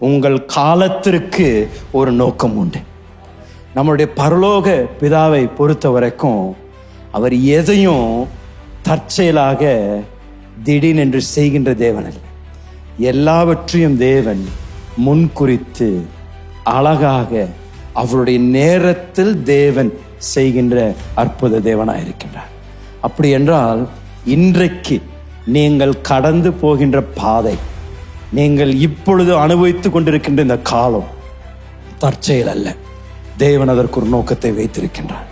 உங்கள் காலத்திற்கு ஒரு நோக்கம் உண்டு. நம்முடைய பரலோக பிதாவை பொறுத்த வரைக்கும் அவர் எதையும் தற்செயலாக திடீரென்று செய்கின்ற தேவன் அல்ல. எல்லாவற்றையும் தேவன் முன்குறித்து அழகாக அவருடைய நேரத்தில் தேவன் செய்கின்ற அற்புத தேவனாக இருக்கின்றார். அப்படி என்றால் இன்றைக்கு நீங்கள் கடந்து போகின்ற பாதை, நீங்கள் இப்பொழுது அனுபவித்துக் கொண்டிருக்கின்ற இந்த காலம் தற்செயல் அல்ல. தேவன் அதற்கு ஒரு நோக்கத்தை வைத்திருக்கின்றார்.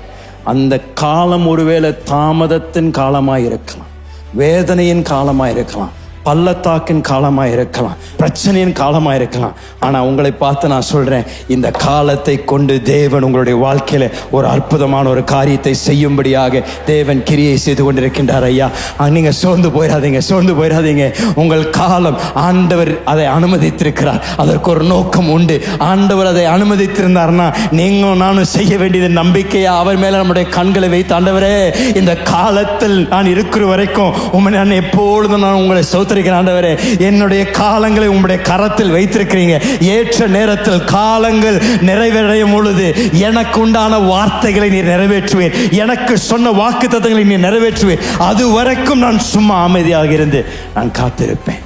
அந்த காலம் ஒருவேளை தாமதத்தின் காலமாய் இருக்கலாம், வேதனையின் காலமாய் இருக்கலாம், பள்ளத்தாக்கின் காலமாக இருக்கலாம், பிரச்சனையின் காலமாக இருக்கலாம். ஆனால் உங்களை பார்த்து நான் சொல்கிறேன், இந்த காலத்தை கொண்டு தேவன் உங்களுடைய வாழ்க்கையில் ஒரு அற்புதமான ஒரு காரியத்தை செய்யும்படியாக தேவன் கிரியை செய்து கொண்டிருக்கின்றார். ஐயா, நீங்கள் சோர்ந்து போயிடாதீங்க. உங்கள் காலம் ஆண்டவர் அதை அனுமதித்திருக்கிறார். அதற்கு ஒரு நோக்கம் உண்டு. ஆண்டவர் அதை அனுமதித்திருந்தார்னா நீங்களும் நானும் செய்ய வேண்டியது நம்பிக்கையா அவர் மேலே நம்முடைய கண்களை வைத்து, ஆண்டவரே இந்த காலத்தில் நான் இருக்கிற வரைக்கும் நான் எப்பொழுதும் நான் உங்களை ஆண்டவரே, என்னுடைய காலங்களை உங்களுடைய கரத்தில் வைத்திருக்கிறீங்க. ஏற்ற நேரத்தில் காலங்கள் நிறைவேறும் பொழுது எனக்கு உண்டான வார்த்தைகளை நீர் நிறைவேற்றுவேன், எனக்கு சொன்ன வாக்குத்தத்தங்களை நீர் நிறைவேற்றுவேன். அது வரைக்கும் நான் சும்மா அமைதியாக இருந்து நான் காத்திருப்பேன்.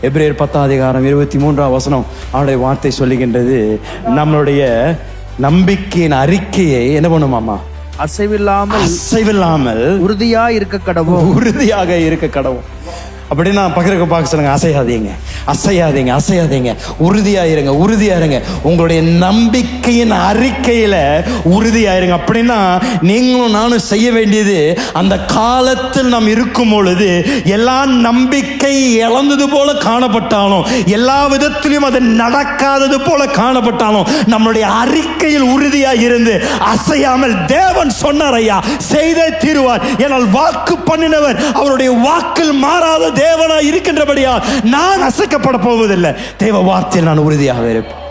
எபிரேயர் 10:23 அவருடைய வார்த்தை சொல்லுகின்றது, நம்மளுடைய நம்பிக்கையின் அறிக்கையை என்ன பண்ணுமாமா? அசைவில்லாமல் உறுதியாக இருக்க கடவும். அப்படின்னா பக்கத்துக்கு பார்க்க சொல்லுங்க, அசையாதீங்க, உறுதியாயிருங்க. உங்களுடைய நம்பிக்கையின் அறிக்கையில உறுதியாயிருங்க. அப்படின்னா நீங்களும் நானும் செய்ய வேண்டியது, அந்த காலத்தில் நாம் இருக்கும் பொழுது எல்லா நம்பிக்கை இழந்தது போல காணப்பட்டாலும், எல்லா விதத்திலும் அது நடக்காதது போல காணப்பட்டாலும், நம்மளுடைய அறிக்கையில் உறுதியாய் இருந்து அசையாமல், தேவன் சொன்னார் ஐயா செய்தே தீருவார், என்னால் வாக்கு பண்ணினவர் அவருடைய வாக்கில் மாறாத தேவனாய் இருக்கின்றபடியால் நான் அசைக்கப்பட போவதில்லை. தேவ வார்த்தையில் நான் உறுதியாக இருப்பேன்.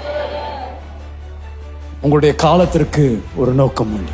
உங்களுடைய காலத்திற்கு ஒரு நோக்கம் உண்டு.